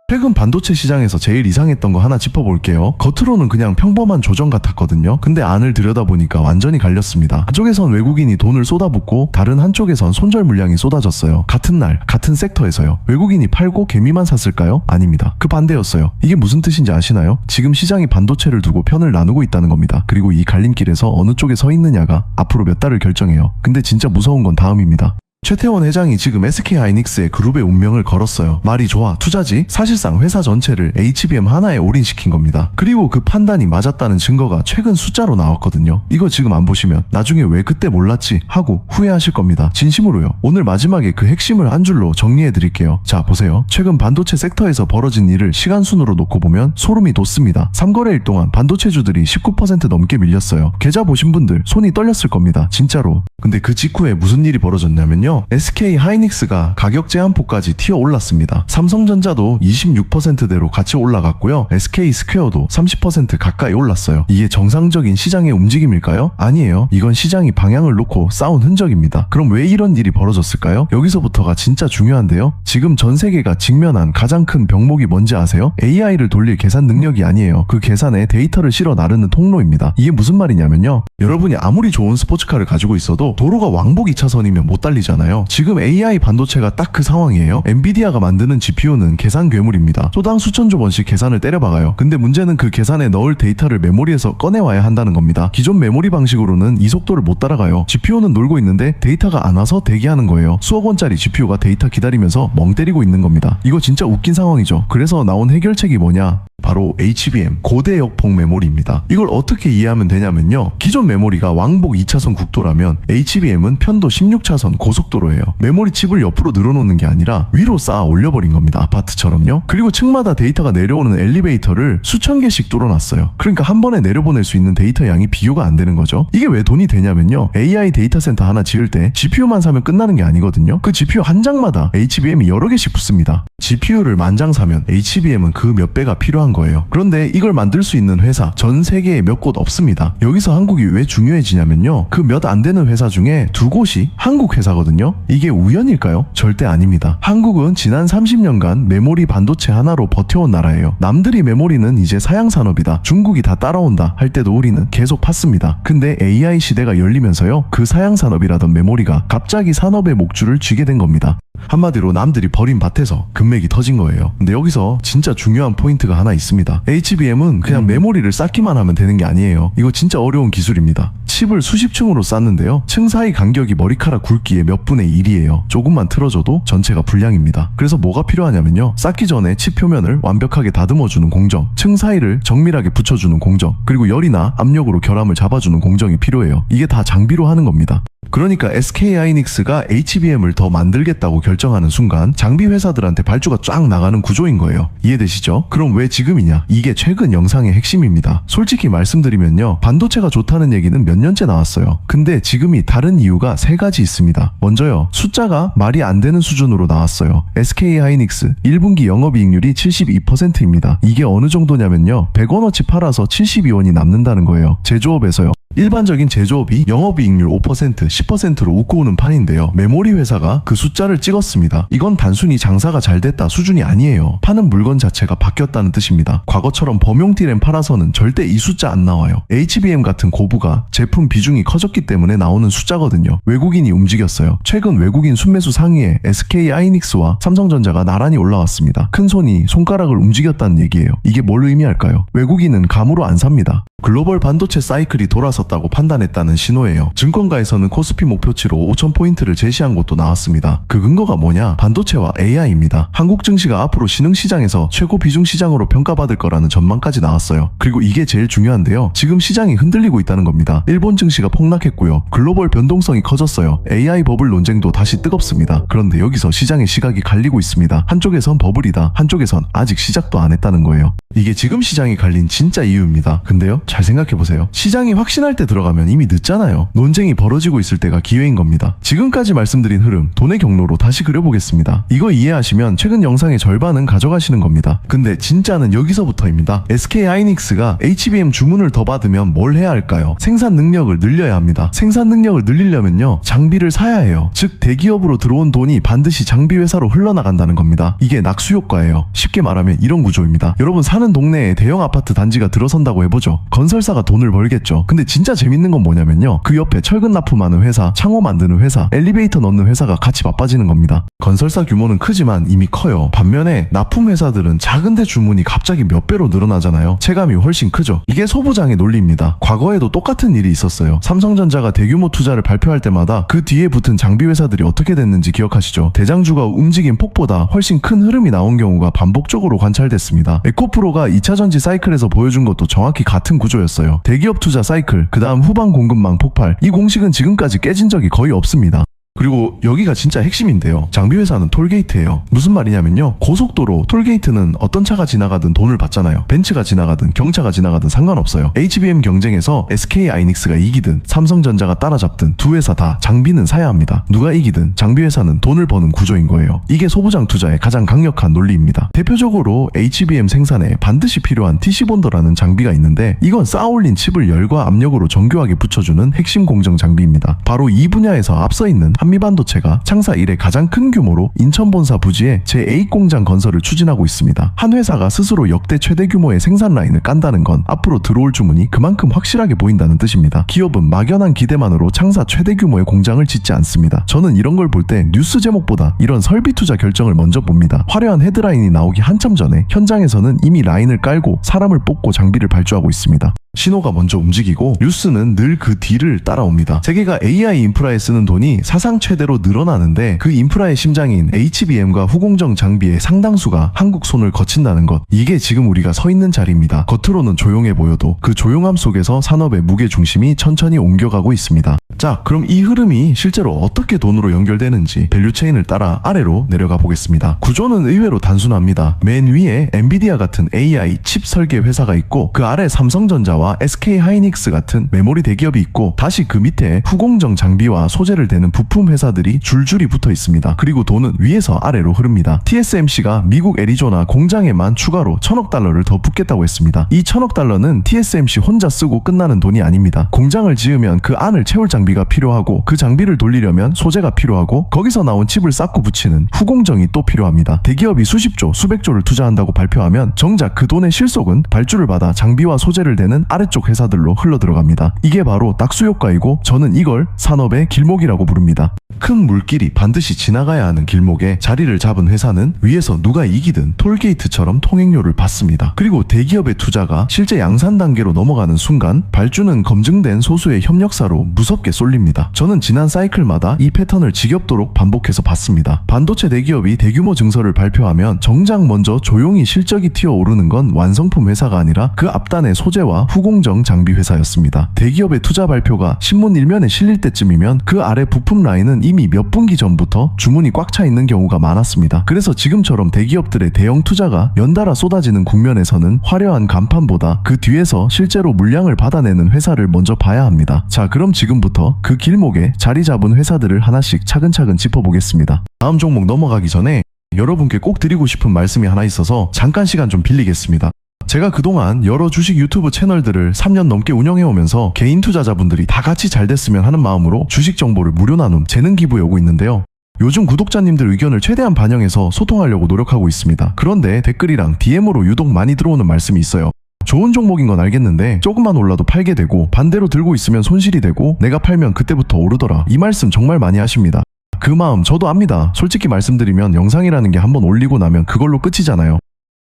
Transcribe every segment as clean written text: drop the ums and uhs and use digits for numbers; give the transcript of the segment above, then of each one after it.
최근 반도체 시장에서 제일 이상했던 거 하나 짚어볼게요. 겉으로는 그냥 평범한 조정 같았거든요. 근데 안을 들여다보니까 완전히 갈렸습니다. 한쪽에선 외국인이 돈을 쏟아붓고 다른 한쪽에선 손절 물량이 쏟아졌어요. 같은 날, 같은 섹터에서요. 외국인이 팔고 개미만 샀을까요? 아닙니다. 그 반대였어요. 이게 무슨 뜻인지 아시나요? 지금 시장이 반도체를 두고 편을 나누고 있다는 겁니다. 그리고 이 갈림길에서 어느 쪽에 서 있느냐가 앞으로 몇 달을 결정해요. 근데 진짜 무서운 건 다음입니다. 최태원 회장이 지금 SK하이닉스의 그룹의 운명을 걸었어요. 말이 좋아, 투자지? 사실상 회사 전체를 HBM 하나에 올인시킨 겁니다. 그리고 그 판단이 맞았다는 증거가 최근 숫자로 나왔거든요. 이거 지금 안 보시면 나중에 왜 그때 몰랐지 하고 후회하실 겁니다. 진심으로요. 오늘 마지막에 그 핵심을 한 줄로 정리해드릴게요. 자, 보세요. 최근 반도체 섹터에서 벌어진 일을 시간순으로 놓고 보면 소름이 돋습니다. 3거래일 동안 반도체주들이 19% 넘게 밀렸어요. 계좌 보신 분들 손이 떨렸을 겁니다. 진짜로. 근데 그 직후에 무슨 일이 벌어졌냐면요. SK하이닉스가 가격 제한폭까지 튀어 올랐습니다. 삼성전자도 26%대로 같이 올라갔고요. SK스퀘어도 30% 가까이 올랐어요. 이게 정상적인 시장의 움직임일까요? 아니에요. 이건 시장이 방향을 놓고 싸운 흔적입니다. 그럼 왜 이런 일이 벌어졌을까요? 여기서부터가 진짜 중요한데요. 지금 전 세계가 직면한 가장 큰 병목이 뭔지 아세요? AI를 돌릴 계산 능력이 아니에요. 그 계산에 데이터를 실어 나르는 통로입니다. 이게 무슨 말이냐면요. 여러분이 아무리 좋은 스포츠카를 가지고 있어도 도로가 왕복 2차선이면 못 달리잖아요. 지금 AI 반도체가 딱 그 상황이에요. 엔비디아가 만드는 GPU는 계산 괴물입니다. 소당 수천조 번씩 계산을 때려박아요. 근데 문제는 그 계산에 넣을 데이터를 메모리에서 꺼내와야 한다는 겁니다. 기존 메모리 방식으로는 이 속도를 못 따라가요. GPU는 놀고 있는데 데이터가 안 와서 대기하는 거예요. 수억 원짜리 GPU가 데이터 기다리면서 멍 때리고 있는 겁니다. 이거 진짜 웃긴 상황이죠. 그래서 나온 해결책이 뭐냐? 바로 HBM, 고대 역폭 메모리입니다. 이걸 어떻게 이해하면 되냐면요. 기존 메모리가 왕복 2차선 국도라면 HBM은 편도 16차선 고속도로예요. 메모리 칩을 옆으로 늘어놓는 게 아니라 위로 쌓아 올려버린 겁니다. 아파트처럼요. 그리고 층마다 데이터가 내려오는 엘리베이터를 수천 개씩 뚫어놨어요. 그러니까 한 번에 내려보낼 수 있는 데이터 양이 비교가 안 되는 거죠. 이게 왜 돈이 되냐면요. AI 데이터 센터 하나 지을 때 GPU만 사면 끝나는 게 아니거든요. 그 GPU 한 장마다 HBM이 여러 개씩 붙습니다. GPU를 10,000장 사면 HBM은 그 몇 배가 필요한 거예요. 그런데 이걸 만들 수 있는 회사 전 세계에 몇 곳 없습니다. 여기서 한국이 왜 중요해지냐면요. 그 몇 안 되는 회사 중에 2곳이 한국 회사거든요. 이게 우연일까요? 절대 아닙니다. 한국은 지난 30년간 메모리 반도체 하나로 버텨온 나라예요. 남들이 메모리는 이제 사양 산업이다. 중국이 다 따라온다 할 때도 우리는 계속 팠습니다. 근데 AI 시대가 열리면서요. 그 사양 산업이라던 메모리가 갑자기 산업의 목줄을 쥐게 된 겁니다. 한마디로 남들이 버린 밭에서 금맥이 터진 거예요. 근데 여기서 진짜 중요한 포인트가 하나 있습니다. HBM은 그냥 메모리를 쌓기만 하면 되는 게 아니에요. 이거 진짜 어려운 기술입니다. 칩을 수십 층으로 쌓는데요. 층 사이 간격이 머리카락 굵기의 몇 분의 1이에요. 조금만 틀어줘도 전체가 불량입니다. 그래서 뭐가 필요하냐면요. 쌓기 전에 칩 표면을 완벽하게 다듬어주는 공정, 층 사이를 정밀하게 붙여주는 공정, 그리고 열이나 압력으로 결함을 잡아주는 공정이 필요해요. 이게 다 장비로 하는 겁니다. 그러니까 SK하이닉스가 HBM을 더 만들겠다고 결정하는 순간 장비 회사들한테 발주가 쫙 나가는 구조인 거예요. 이해되시죠? 그럼 왜 지금이냐? 이게 최근 영상의 핵심입니다. 솔직히 말씀드리면요. 반도체가 좋다는 얘기는 몇 년째 나왔어요. 근데 지금이 다른 이유가 3가지 있습니다. 먼저요. 숫자가 말이 안 되는 수준으로 나왔어요. SK하이닉스 1분기 영업이익률이 72%입니다. 이게 어느 정도냐면요. 100원어치 팔아서 72원이 남는다는 거예요. 제조업에서요. 일반적인 제조업이 영업이익률 5%, 10%로 웃고 오는 판인데요. 메모리 회사가 그 숫자를 찍었습니다. 이건 단순히 장사가 잘 됐다 수준이 아니에요. 파는 물건 자체가 바뀌었다는 뜻입니다. 과거처럼 범용 D램 팔아서는 절대 이 숫자 안 나와요. HBM 같은 고부가 제품 비중이 커졌기 때문에 나오는 숫자거든요. 외국인이 움직였어요. 최근 외국인 순매수 상위에 SK하이닉스와 삼성전자가 나란히 올라왔습니다. 큰 손이 손가락을 움직였다는 얘기예요. 이게 뭘 의미할까요? 외국인은 감으로 안 삽니다. 글로벌 반도체 사이클이 돌아섰다고 판단했다는 신호예요. 증권가에서는 코스피 목표치로 5,000포인트를 제시한 것도 나왔습니다. 그 근거가 뭐냐? 반도체와 AI입니다. 한국 증시가 앞으로 신흥시장에서 최고 비중 시장으로 평가받을 거라는 전망까지 나왔어요. 그리고 이게 제일 중요한데요. 지금 시장이 흔들리고 있다는 겁니다. 일본 증시가 폭락했고요. 글로벌 변동성이 커졌어요. AI 버블 논쟁도 다시 뜨겁습니다. 그런데 여기서 시장의 시각이 갈리고 있습니다. 한쪽에선 버블이다. 한쪽에선 아직 시작도 안 했다는 거예요. 이게 지금 시장이 갈린 진짜 이유입니다. 근데요. 잘 생각해보세요. 시장이 확신할 때 들어가면 이미 늦잖아요. 논쟁이 벌어지고 있을 때가 기회인 겁니다. 지금까지 말씀드린 흐름, 돈의 경로로 다시 그려보겠습니다. 이거 이해하시면 최근 영상의 절반은 가져가시는 겁니다. 근데 진짜는 여기서부터입니다. SK 하이닉스가 HBM 주문을 더 받으면 뭘 해야 할까요? 생산 능력을 늘려야 합니다. 생산 능력을 늘리려면요, 장비를 사야 해요. 즉 대기업으로 들어온 돈이 반드시 장비 회사로 흘러나간다는 겁니다. 이게 낙수 효과예요. 쉽게 말하면 이런 구조입니다. 여러분 사는 동네에 대형 아파트 단지가 들어선다고 해보죠. 건설사가 돈을 벌겠죠. 근데 진짜 재밌는 건 뭐냐면요, 그 옆에 철근 납품하는 회사, 창호 만드는 회사, 엘리베이터 넣는 회사가 같이 바빠지는 겁니다. 건설사 규모는 크지만 이미 커요. 반면에 납품 회사들은 작은데 주문이 갑자기 몇 배로 늘어나잖아요. 체감이 훨씬 크죠. 이게 소부장의 논리입니다. 과거에도 똑같은 일이 있었어요. 삼성전자가 대규모 투자를 발표할 때마다 그 뒤에 붙은 장비 회사들이 어떻게 됐는지 기억하시죠? 대장주가 움직인 폭보다 훨씬 큰 흐름이 나온 경우가 반복적으로 관찰됐습니다. 에코프로가 2차전지 사이클에서 보여준 것도 정확히 같은 구조였어요. 대기업 투자 사이클, 그 다음 후방 공급망 폭발. 이 공식은 지금까지 깨진 적이 거의 없습니다. 그리고 여기가 진짜 핵심인데요. 장비 회사는 톨게이트예요. 무슨 말이냐면요, 고속도로 톨게이트는 어떤 차가 지나가든 돈을 받잖아요. 벤츠가 지나가든 경차가 지나가든 상관없어요. HBM 경쟁에서 SK 하이닉스가 이기든 삼성전자가 따라잡든 두 회사 다 장비는 사야 합니다. 누가 이기든 장비 회사는 돈을 버는 구조인 거예요. 이게 소부장 투자의 가장 강력한 논리입니다. 대표적으로 HBM 생산에 반드시 필요한 TC본더라는 장비가 있는데, 이건 쌓아올린 칩을 열과 압력으로 정교하게 붙여주는 핵심 공정 장비입니다. 바로 이 분야에서 앞서 있는 한미반도체가 창사 이래 가장 큰 규모로 인천 본사 부지에 제8 공장 건설을 추진하고 있습니다. 한 회사가 스스로 역대 최대 규모의 생산 라인을 깐다는 건 앞으로 들어올 주문이 그만큼 확실하게 보인다는 뜻입니다. 기업은 막연한 기대만으로 창사 최대 규모의 공장을 짓지 않습니다. 저는 이런 걸 볼 때 뉴스 제목보다 이런 설비 투자 결정을 먼저 봅니다. 화려한 헤드라인이 나오기 한참 전에 현장에서는 이미 라인을 깔고 사람을 뽑고 장비를 발주하고 있습니다. 신호가 먼저 움직이고 뉴스는 늘 그 뒤를 따라옵니다. 세계가 AI 인프라에 쓰는 돈이 사상 최대로 늘어나는데 그 인프라의 심장인 HBM과 후공정 장비의 상당수가 한국 손을 거친다는 것, 이게 지금 우리가 서 있는 자리입니다. 겉으로는 조용해 보여도 그 조용함 속에서 산업의 무게중심이 천천히 옮겨가고 있습니다. 자, 그럼 이 흐름이 실제로 어떻게 돈으로 연결되는지 밸류체인을 따라 아래로 내려가 보겠습니다. 구조는 의외로 단순합니다. 맨 위에 엔비디아 같은 AI 칩 설계 회사가 있고, 그 아래 삼성전자와 SK 하이닉스 같은 메모리 대기업이 있고, 다시 그 밑에 후공정 장비와 소재를 대는 부품 회사들이 줄줄이 붙어 있습니다. 그리고 돈은 위에서 아래로 흐릅니다. TSMC가 미국 애리조나 공장에만 추가로 1000억 달러를 더 붓겠다고 했습니다. 이 1000억 달러는 TSMC 혼자 쓰고 끝나는 돈이 아닙니다. 공장을 지으면 그 안을 채울 장비가 필요하고, 그 장비를 돌리려면 소재가 필요하고, 거기서 나온 칩을 쌓고 붙이는 후공정이 또 필요합니다. 대기업이 수십조, 수백조를 투자한다고 발표하면 정작 그 돈의 실속은 발주를 받아 장비와 소재를 대는 아래쪽 회사들로 흘러들어갑니다. 이게 바로 낙수 효과이고, 저는 이걸 산업의 길목이라고 부릅니다. 큰 물길이 반드시 지나가야 하는 길목에 자리를 잡은 회사는 위에서 누가 이기든 톨게이트처럼 통행료를 받습니다. 그리고 대기업의 투자가 실제 양산 단계로 넘어가는 순간 발주는 검증된 소수의 협력사로 무섭게 쏠립니다. 저는 지난 사이클마다 이 패턴을 지겹도록 반복해서 봤습니다. 반도체 대기업이 대규모 증설을 발표하면 정작 먼저 조용히 실적이 튀어오르는 건 완성품 회사가 아니라 그 앞단의 소재와 후공정 장비 회사였습니다. 대기업의 투자 발표가 신문 일면에 실릴 때쯤이면 그 아래 부품 라인은 이미 몇 분기 전부터 주문이 꽉 차 있는 경우가 많았습니다. 그래서 지금처럼 대기업들의 대형 투자가 연달아 쏟아지는 국면에서는 화려한 간판보다 그 뒤에서 실제로 물량을 받아내는 회사를 먼저 봐야 합니다. 자, 그럼 지금부터 그 길목에 자리 잡은 회사들을 하나씩 차근차근 짚어보겠습니다. 다음 종목 넘어가기 전에 여러분께 꼭 드리고 싶은 말씀이 하나 있어서 잠깐 시간 좀 빌리겠습니다. 제가 그동안 여러 주식 유튜브 채널들을 3년 넘게 운영해오면서 개인 투자자분들이 다 같이 잘 됐으면 하는 마음으로 주식 정보를 무료 나눔, 재능 기부해 오고 있는데요. 요즘 구독자님들 의견을 최대한 반영해서 소통하려고 노력하고 있습니다. 그런데 댓글이랑 DM으로 유독 많이 들어오는 말씀이 있어요. 좋은 종목인 건 알겠는데 조금만 올라도 팔게 되고, 반대로 들고 있으면 손실이 되고, 내가 팔면 그때부터 오르더라. 이 말씀 정말 많이 하십니다. 그 마음 저도 압니다. 솔직히 말씀드리면 영상이라는 게 한번 올리고 나면 그걸로 끝이잖아요.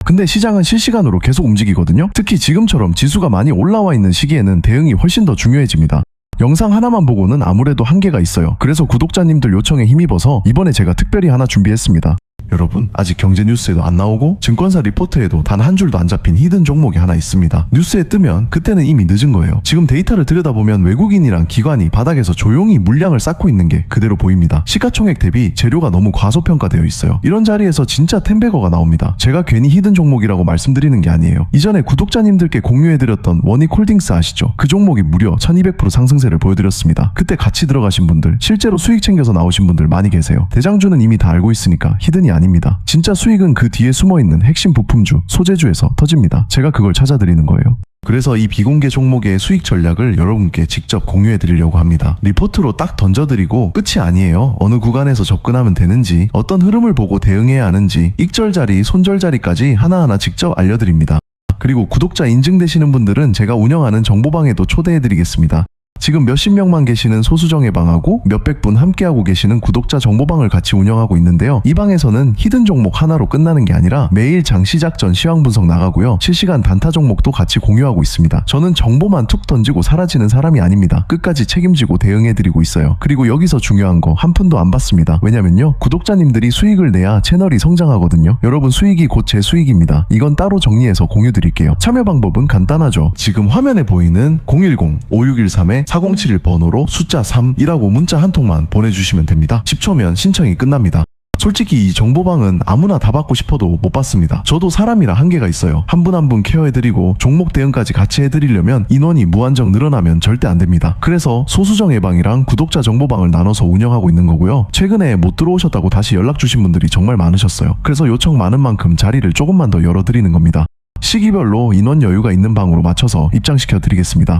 근데 시장은 실시간으로 계속 움직이거든요. 특히 지금처럼 지수가 많이 올라와 있는 시기에는 대응이 훨씬 더 중요해집니다. 영상 하나만 보고는 아무래도 한계가 있어요. 그래서 구독자님들 요청에 힘입어서 이번에 제가 특별히 하나 준비했습니다. 여러분, 아직 경제 뉴스에도 안 나오고 증권사 리포트에도 단 한 줄도 안 잡힌 히든 종목이 하나 있습니다. 뉴스에 뜨면 그때는 이미 늦은 거예요. 지금 데이터를 들여다보면 외국인이랑 기관이 바닥에서 조용히 물량을 쌓고 있는 게 그대로 보입니다. 시가총액 대비 재료가 너무 과소평가되어 있어요. 이런 자리에서 진짜 텐베거가 나옵니다. 제가 괜히 히든 종목이라고 말씀드리는 게 아니에요. 이전에 구독자님들께 공유해드렸던 원익홀딩스 아시죠? 그 종목이 무려 1200% 상승세를 보여드렸습니다. 그때 같이 들어가신 분들, 실제로 수익 챙겨서 나오신 분들 많이 계세요. 대장주는 이미 다 알고 있으니까 히든이 아닙니다. 진짜 수익은 그 뒤에 숨어있는 핵심 부품주, 소재주에서 터집니다. 제가 그걸 찾아드리는 거예요. 그래서 이 비공개 종목의 수익 전략을 여러분께 직접 공유해 드리려고 합니다. 리포트로 딱 던져드리고 끝이 아니에요. 어느 구간에서 접근하면 되는지, 어떤 흐름을 보고 대응해야 하는지, 익절자리, 손절자리까지 하나하나 직접 알려드립니다. 그리고 구독자 인증되시는 분들은 제가 운영하는 정보방에도 초대해드리겠습니다. 지금 몇십 명만 계시는 소수정예방하고 몇백 분 함께하고 계시는 구독자 정보방을 같이 운영하고 있는데요. 이 방에서는 히든 종목 하나로 끝나는 게 아니라 매일 장 시작 전 시황 분석 나가고요. 실시간 단타 종목도 같이 공유하고 있습니다. 저는 정보만 툭 던지고 사라지는 사람이 아닙니다. 끝까지 책임지고 대응해드리고 있어요. 그리고 여기서 중요한 거 한 푼도 안 받습니다. 왜냐면요, 구독자님들이 수익을 내야 채널이 성장하거든요. 여러분, 수익이 곧 제 수익입니다. 이건 따로 정리해서 공유 드릴게요. 참여 방법은 간단하죠. 지금 화면에 보이는 010-5613에 4071 번호로 숫자 3이라고 문자 한 통만 보내주시면 됩니다. 10초면 신청이 끝납니다. 솔직히 이 정보방은 아무나 다 받고 싶어도 못 받습니다. 저도 사람이라 한계가 있어요. 한 분 한 분 케어해드리고 종목 대응까지 같이 해드리려면 인원이 무한정 늘어나면 절대 안 됩니다. 그래서 소수정 예방이랑 구독자 정보방을 나눠서 운영하고 있는 거고요. 최근에 못 들어오셨다고 다시 연락 주신 분들이 정말 많으셨어요. 그래서 요청 많은 만큼 자리를 조금만 더 열어드리는 겁니다. 시기별로 인원 여유가 있는 방으로 맞춰서 입장시켜 드리겠습니다.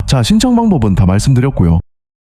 자, 신청 방법은 다 말씀드렸고요.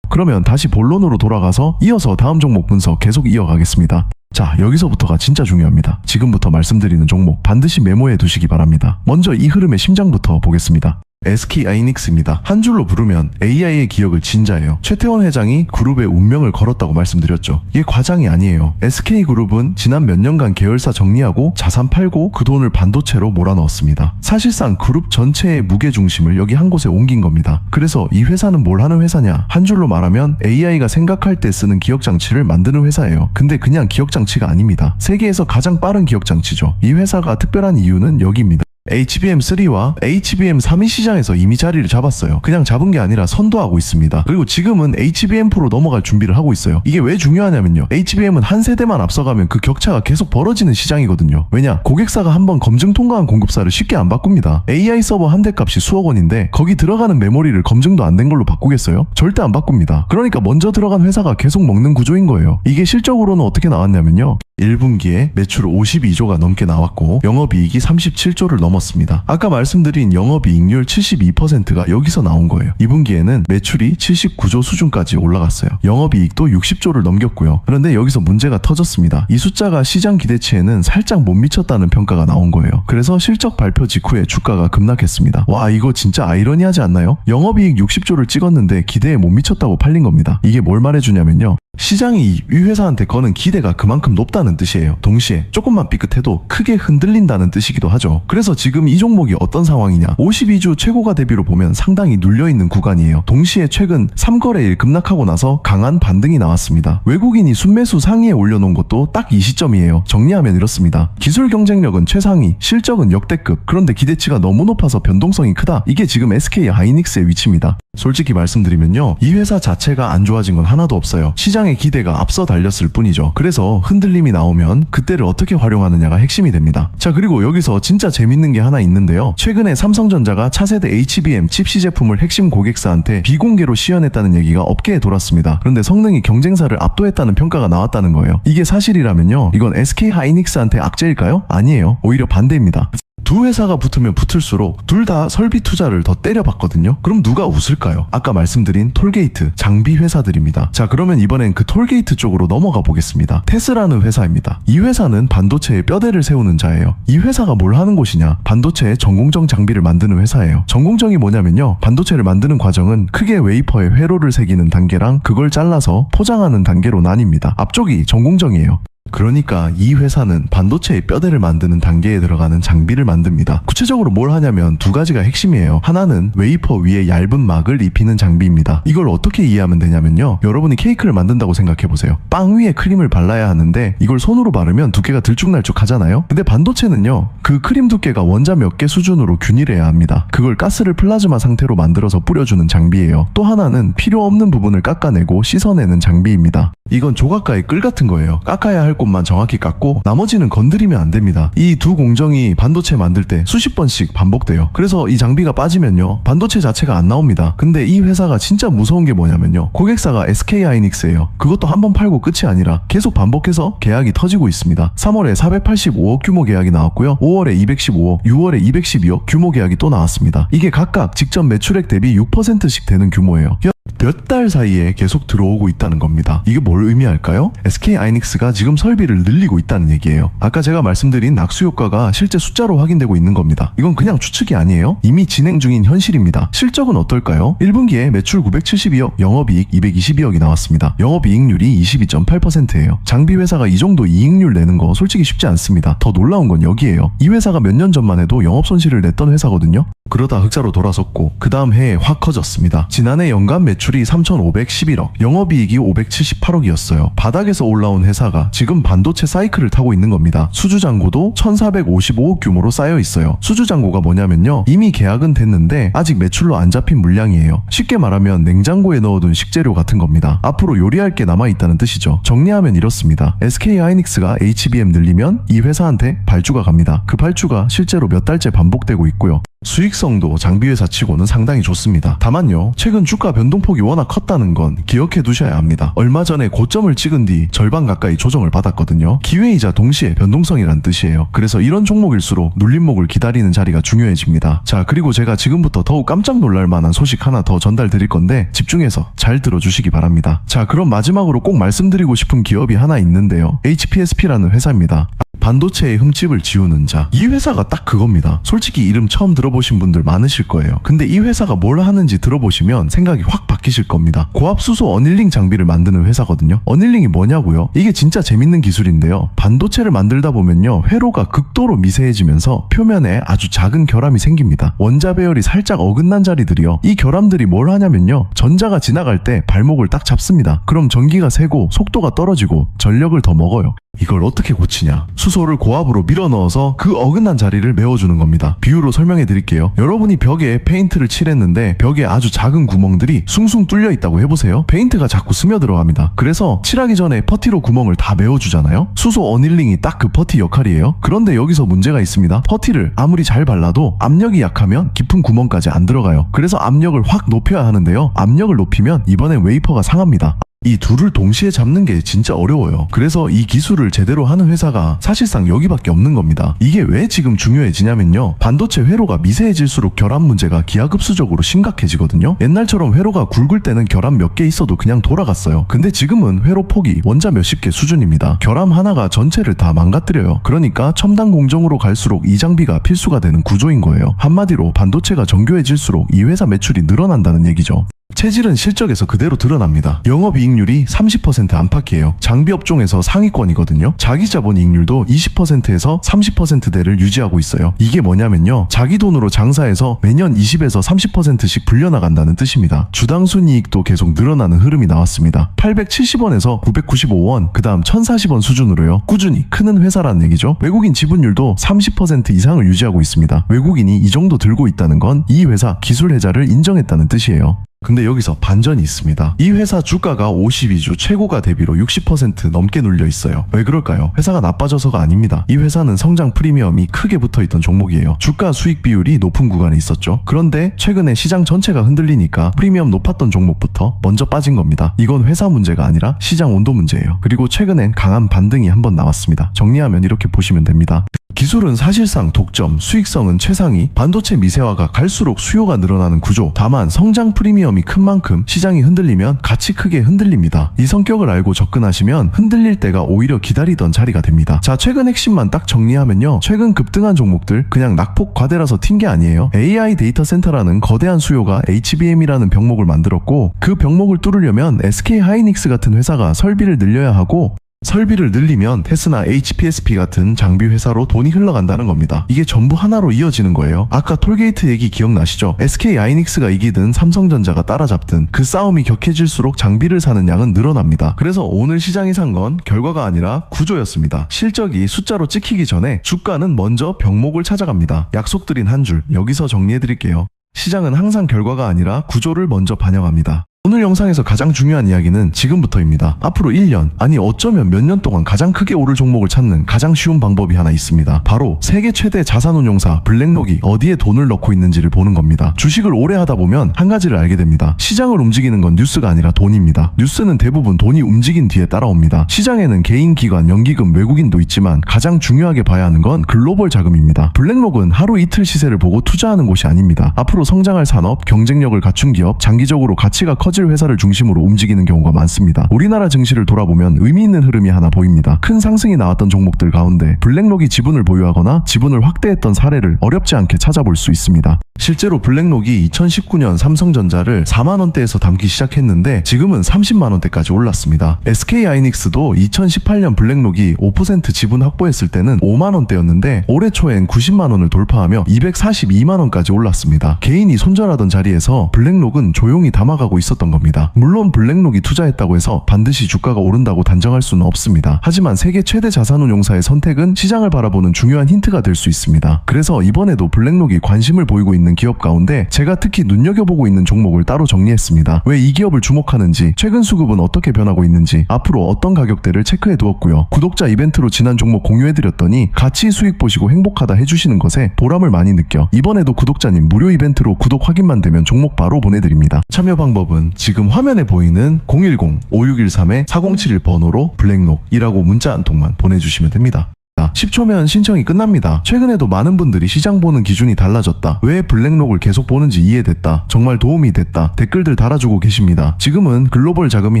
그러면 다시 본론으로 돌아가서 이어서 다음 종목 분석 계속 이어가겠습니다. 자, 여기서부터가 진짜 중요합니다. 지금부터 말씀드리는 종목 반드시 메모해 두시기 바랍니다. 먼저 이 흐름의 심장부터 보겠습니다. SK하이닉스입니다. 한 줄로 부르면 AI의 기억을 진자예요. 최태원 회장이 그룹의 운명을 걸었다고 말씀드렸죠. 이게 과장이 아니에요. SK그룹은 지난 몇 년간 계열사 정리하고 자산 팔고 그 돈을 반도체로 몰아넣었습니다. 사실상 그룹 전체의 무게중심을 여기 한 곳에 옮긴 겁니다. 그래서 이 회사는 뭘 하는 회사냐? 한 줄로 말하면 AI가 생각할 때 쓰는 기억장치를 만드는 회사예요. 근데 그냥 기억장치가 아닙니다. 세계에서 가장 빠른 기억장치죠. 이 회사가 특별한 이유는 여기입니다. HBM3와 HBM3이 시장에서 이미 자리를 잡았어요. 그냥 잡은 게 아니라 선도하고 있습니다. 그리고 지금은 HBM4로 넘어갈 준비를 하고 있어요. 이게 왜 중요하냐면요, HBM은 한 세대만 앞서가면 그 격차가 계속 벌어지는 시장이거든요. 왜냐? 고객사가 한번 검증 통과한 공급사를 쉽게 안 바꿉니다. AI 서버 한 대 값이 수억 원인데 거기 들어가는 메모리를 검증도 안 된 걸로 바꾸겠어요? 절대 안 바꿉니다. 그러니까 먼저 들어간 회사가 계속 먹는 구조인 거예요. 이게 실적으로는 어떻게 나왔냐면요, 1분기에 매출 52조가 넘게 나왔고 영업이익이 37조를 넘었습니다. 아까 말씀드린 영업이익률 72%가 여기서 나온 거예요. 2분기에는 매출이 79조 수준까지 올라갔어요. 영업이익도 60조를 넘겼고요. 그런데 여기서 문제가 터졌습니다. 이 숫자가 시장 기대치에는 살짝 못 미쳤다는 평가가 나온 거예요. 그래서 실적 발표 직후에 주가가 급락했습니다. 와, 이거 진짜 아이러니하지 않나요? 영업이익 60조를 찍었는데 기대에 못 미쳤다고 팔린 겁니다. 이게 뭘 말해주냐면요, 시장이 이 회사한테 거는 기대가 그만큼 높다는 뜻이에요. 동시에 조금만 삐끗해도 크게 흔들린다는 뜻이기도 하죠. 그래서 지금 이 종목이 어떤 상황이냐, 52주 최고가 대비로 보면 상당히 눌려있는 구간이에요. 동시에 최근 3거래일 급락하고 나서 강한 반등이 나왔습니다. 외국인이 순매수 상위에 올려놓은 것도 딱 이 시점이에요. 정리하면 이렇습니다. 기술 경쟁력은 최상위, 실적은 역대급, 그런데 기대치가 너무 높아서 변동성이 크다. 이게 지금 SK하이닉스의 위치입니다. 솔직히 말씀드리면요, 이 회사 자체가 안 좋아진 건 하나도 없어요. 시장의 기대가 앞서 달렸을 뿐이죠. 그래서 흔들림이 나오면 그때를 어떻게 활용하느냐가 핵심이 됩니다. 자, 그리고 여기서 진짜 재밌는 게 하나 있는데요, 최근에 삼성전자가 차세대 HBM 칩시 제품을 핵심 고객사한테 비공개로 시연했다는 얘기가 업계에 돌았습니다. 그런데 성능이 경쟁사를 압도했다는 평가가 나왔다는 거예요. 이게 사실이라면요, 이건 SK하이닉스한테 악재일까요? 아니에요. 오히려 반대입니다. 두 회사가 붙으면 붙을수록 둘 다 설비 투자를 더 때려봤거든요. 그럼 누가 웃을까요? 아까 말씀드린 톨게이트, 장비 회사들입니다. 자, 그러면 이번엔 그 톨게이트 쪽으로 넘어가 보겠습니다. 테스라는 회사입니다. 이 회사는 반도체에 뼈대를 세우는 자예요. 이 회사가 뭘 하는 곳이냐? 반도체의 전공정 장비를 만드는 회사예요. 전공정이 뭐냐면요, 반도체를 만드는 과정은 크게 웨이퍼에 회로를 새기는 단계랑 그걸 잘라서 포장하는 단계로 나뉩니다. 앞쪽이 전공정이에요. 그러니까 이 회사는 반도체의 뼈대를 만드는 단계에 들어가는 장비를 만듭니다. 구체적으로 뭘 하냐면 두 가지가 핵심이에요. 하나는 웨이퍼 위에 얇은 막을 입히는 장비입니다. 이걸 어떻게 이해하면 되냐면요. 여러분이 케이크를 만든다고 생각해보세요. 빵 위에 크림을 발라야 하는데 이걸 손으로 바르면 두께가 들쭉날쭉 하잖아요. 근데 반도체는요. 그 크림 두께가 원자 몇 개 수준으로 균일해야 합니다. 그걸 가스를 플라즈마 상태로 만들어서 뿌려주는 장비예요. 또 하나는 필요 없는 부분을 깎아내고 씻어내는 장비입니다. 이건 조각가의 끌 같은 거예요. 깎아야 할 곳만 정확히 깎고 나머지는 건드리면 안 됩니다. 이 두 공정이 반도체 만들 때 수십 번씩 반복돼요. 그래서 이 장비가 빠지면요. 반도체 자체가 안 나옵니다. 근데 이 회사가 진짜 무서운 게 뭐냐면요. 고객사가 SK하이닉스예요. 그것도 한 번 팔고 끝이 아니라 계속 반복해서 계약이 터지고 있습니다. 3월에 485억 규모 계약이 나왔고요. 5월에 215억, 6월에 212억 규모 계약이 또 나왔습니다. 이게 각각 직전 매출액 대비 6%씩 되는 규모예요. 몇 달 사이에 계속 들어오고 있다는 겁니다. 이게 뭘 의미할까요? SK하이닉스가 지금 설비를 늘리고 있다는 얘기예요. 아까 제가 말씀드린 낙수 효과가 실제 숫자로 확인되고 있는 겁니다. 이건 그냥 추측이 아니에요. 이미 진행 중인 현실입니다. 실적은 어떨까요? 1분기에 매출 972억, 영업이익 222억이 나왔습니다. 영업이익률이 22.8%예요. 장비 회사가 이 정도 이익률 내는 거 솔직히 쉽지 않습니다. 더 놀라운 건 여기예요. 이 회사가 몇 년 전만 해도 영업 손실을 냈던 회사거든요. 그러다 흑자로 돌아섰고 그 다음 해에 확 커졌습니다. 지난해 연간 매출이 3,511억, 영업이익이 578억이었어요. 바닥에서 올라온 회사가 지금 반도체 사이클을 타고 있는 겁니다. 수주잔고도 1,455억 규모로 쌓여 있어요. 수주잔고가 뭐냐면요. 이미 계약은 됐는데 아직 매출로 안 잡힌 물량이에요. 쉽게 말하면 냉장고에 넣어둔 식재료 같은 겁니다. 앞으로 요리할 게 남아있다는 뜻이죠. 정리하면 이렇습니다. SK하이닉스가 HBM 늘리면 이 회사한테 발주가 갑니다. 그 발주가 실제로 몇 달째 반복되고 있고요. 수익성도 장비회사 치고는 상당히 좋습니다. 다만요, 최근 주가 변동폭이 워낙 컸다는 건 기억해 두셔야 합니다. 얼마 전에 고점을 찍은 뒤 절반 가까이 조정을 받았거든요. 기회이자 동시에 변동성이란 뜻이에요. 그래서 이런 종목일수록 눌림목을 기다리는 자리가 중요해집니다. 자, 그리고 제가 지금부터 더욱 깜짝 놀랄 만한 소식 하나 더 전달 드릴 건데 집중해서 잘 들어주시기 바랍니다. 자, 그럼 마지막으로 꼭 말씀드리고 싶은 기업이 하나 있는데요. HPSP라는 회사입니다. 반도체의 흠집을 지우는 자. 이 회사가 딱 그겁니다. 솔직히 이름 처음 들어보신 분들 많으실 거예요. 근데 이 회사가 뭘 하는지 들어보시면 생각이 확 바뀌실 겁니다. 고압수소 어닐링 장비를 만드는 회사거든요. 어닐링이 뭐냐고요? 이게 진짜 재밌는 기술인데요. 반도체를 만들다 보면요. 회로가 극도로 미세해지면서 표면에 아주 작은 결함이 생깁니다. 원자 배열이 살짝 어긋난 자리들이요. 이 결함들이 뭘 하냐면요. 전자가 지나갈 때 발목을 딱 잡습니다. 그럼 전기가 새고 속도가 떨어지고 전력을 더 먹어요. 이걸 어떻게 고치냐? 수소를 고압으로 밀어 넣어서 그 어긋난 자리를 메워주는 겁니다. 비유로 설명해 드릴게요. 여러분이 벽에 페인트를 칠했는데 벽에 아주 작은 구멍들이 숭숭 뚫려 있다고 해보세요. 페인트가 자꾸 스며들어갑니다. 그래서 칠하기 전에 퍼티로 구멍을 다 메워주잖아요. 수소 어닐링이 딱 그 퍼티 역할이에요. 그런데 여기서 문제가 있습니다. 퍼티를 아무리 잘 발라도 압력이 약하면 깊은 구멍까지 안 들어가요. 그래서 압력을 확 높여야 하는데요. 압력을 높이면 이번엔 웨이퍼가 상합니다. 이 둘을 동시에 잡는 게 진짜 어려워요. 그래서 이 기술을 제대로 하는 회사가 사실상 여기밖에 없는 겁니다. 이게 왜 지금 중요해지냐면요. 반도체 회로가 미세해질수록 결함 문제가 기하급수적으로 심각해지거든요. 옛날처럼 회로가 굵을 때는 결함 몇 개 있어도 그냥 돌아갔어요. 근데 지금은 회로 폭이 원자 몇십 개 수준입니다. 결함 하나가 전체를 다 망가뜨려요. 그러니까 첨단 공정으로 갈수록 이 장비가 필수가 되는 구조인 거예요. 한마디로 반도체가 정교해질수록 이 회사 매출이 늘어난다는 얘기죠. 체질은 실적에서 그대로 드러납니다. 영업이익률이 30% 안팎이에요. 장비 업종에서 상위권이거든요. 자기자본이익률도 20%에서 30%대를 유지하고 있어요. 이게 뭐냐면요. 자기 돈으로 장사해서 매년 20에서 30%씩 불려나간다는 뜻입니다. 주당 순이익도 계속 늘어나는 흐름이 나왔습니다. 870원에서 995원, 그 다음 1040원 수준으로요. 꾸준히 크는 회사라는 얘기죠. 외국인 지분율도 30% 이상을 유지하고 있습니다. 외국인이 이 정도 들고 있다는 건 이 회사 기술 혜자를 인정했다는 뜻이에요. 근데 여기서 반전이 있습니다. 이 회사 주가가 52주 최고가 대비로 60% 넘게 눌려 있어요. 왜 그럴까요? 회사가 나빠져서가 아닙니다. 이 회사는 성장 프리미엄이 크게 붙어있던 종목이에요. 주가 수익 비율이 높은 구간에 있었죠. 그런데 최근에 시장 전체가 흔들리니까 프리미엄 높았던 종목부터 먼저 빠진 겁니다. 이건 회사 문제가 아니라 시장 온도 문제예요. 그리고 최근엔 강한 반등이 한번 나왔습니다. 정리하면 이렇게 보시면 됩니다. 기술은 사실상 독점, 수익성은 최상위, 반도체 미세화가 갈수록 수요가 늘어나는 구조. 다만 성장 프리미엄이 큰 만큼 시장이 흔들리면 같이 크게 흔들립니다. 이 성격을 알고 접근하시면 흔들릴 때가 오히려 기다리던 자리가 됩니다. 자, 최근 핵심만 딱 정리하면요. 최근 급등한 종목들 그냥 낙폭 과대라서 튄 게 아니에요. AI 데이터 센터라는 거대한 수요가 HBM이라는 병목을 만들었고 그 병목을 뚫으려면 SK하이닉스 같은 회사가 설비를 늘려야 하고 설비를 늘리면 테스나 HPSP 같은 장비 회사로 돈이 흘러간다는 겁니다. 이게 전부 하나로 이어지는 거예요. 아까 톨게이트 얘기 기억나시죠? SK 하이닉스가 이기든 삼성전자가 따라잡든 그 싸움이 격해질수록 장비를 사는 양은 늘어납니다. 그래서 오늘 시장이 산 건 결과가 아니라 구조였습니다. 실적이 숫자로 찍히기 전에 주가는 먼저 병목을 찾아갑니다. 약속드린 한 줄 여기서 정리해드릴게요. 시장은 항상 결과가 아니라 구조를 먼저 반영합니다. 오늘 영상에서 가장 중요한 이야기는 지금부터입니다. 앞으로 1년, 아니 어쩌면 몇 년 동안 가장 크게 오를 종목을 찾는 가장 쉬운 방법이 하나 있습니다. 바로 세계 최대 자산운용사 블랙록이 어디에 돈을 넣고 있는지를 보는 겁니다. 주식을 오래 하다 보면 한 가지를 알게 됩니다. 시장을 움직이는 건 뉴스가 아니라 돈입니다. 뉴스는 대부분 돈이 움직인 뒤에 따라옵니다. 시장에는 개인, 기관, 연기금, 외국인도 있지만 가장 중요하게 봐야 하는 건 글로벌 자금입니다. 블랙록은 하루 이틀 시세를 보고 투자하는 곳이 아닙니다. 앞으로 성장할 산업, 경쟁력을 갖춘 기업, 장기적으로 가치가 커질 회사를 중심으로 움직이는 경우가 많습니다. 우리나라 증시를 돌아보면 의미 있는 흐름이 하나 보입니다. 큰 상승이 나왔던 종목들 가운데 블랙록이 지분을 보유하거나 지분을 확대했던 사례를 어렵지 않게 찾아볼 수 있습니다. 실제로 블랙록이 2019년 삼성전자를 4만원대에서 담기 시작했는데 지금은 30만원대까지 올랐습니다. SK하이닉스도 2018년 블랙록이 5% 지분 확보했을 때는 5만원대였는데 올해 초엔 90만원을 돌파하며 242만원까지 올랐습니다. 개인이 손절하던 자리에서 블랙록은 조용히 담아가고 있었던 겁니다. 물론 블랙록이 투자했다고 해서 반드시 주가가 오른다고 단정할 수는 없습니다. 하지만 세계 최대 자산운용사의 선택은 시장을 바라보는 중요한 힌트가 될 수 있습니다. 그래서 이번에도 블랙록이 관심을 보이고 있는 기업 가운데 제가 특히 눈여겨보고 있는 종목을 따로 정리했습니다. 왜 이 기업을 주목하는지, 최근 수급은 어떻게 변하고 있는지, 앞으로 어떤 가격대를 체크해 두었고요. 구독자 이벤트로 지난 종목 공유해드렸더니 같이 수익 보시고 행복하다 해주시는 것에 보람을 많이 느껴 이번에도 구독자님 무료 이벤트로 구독 확인만 되면 종목 바로 보내드립니다. 참여 방법은 지금 화면에 보이는 010-5613-4071 번호로 블랙록이라고 문자 한 통만 보내주시면 됩니다. 10초면 신청이 끝납니다. 최근에도 많은 분들이 시장 보는 기준이 달라졌다, 왜 블랙록을 계속 보는지 이해됐다, 정말 도움이 됐다 댓글들 달아주고 계십니다. 지금은 글로벌 자금이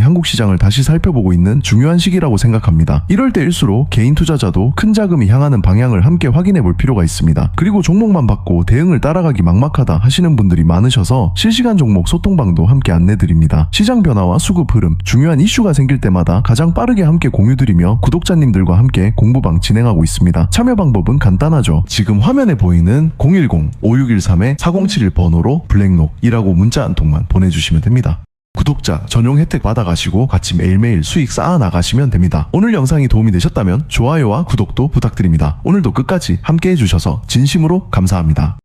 한국 시장을 다시 살펴보고 있는 중요한 시기라고 생각합니다. 이럴 때일수록 개인 투자자도 큰 자금이 향하는 방향을 함께 확인해 볼 필요가 있습니다. 그리고 종목만 받고 대응을 따라가기 막막하다 하시는 분들이 많으셔서 실시간 종목 소통방도 함께 안내드립니다. 시장 변화와 수급 흐름, 중요한 이슈가 생길 때마다 가장 빠르게 함께 공유드리며 구독자님들과 함께 공부방 진행하고 있습니다. 참여 방법은 간단하죠. 지금 화면에 보이는 010-5613-4071 번호로 블랙록이라고 문자 한 통만 보내주시면 됩니다. 구독자 전용 혜택 받아가시고 같이 매일매일 수익 쌓아 나가시면 됩니다. 오늘 영상이 도움이 되셨다면 좋아요와 구독도 부탁드립니다. 오늘도 끝까지 함께 해주셔서 진심으로 감사합니다.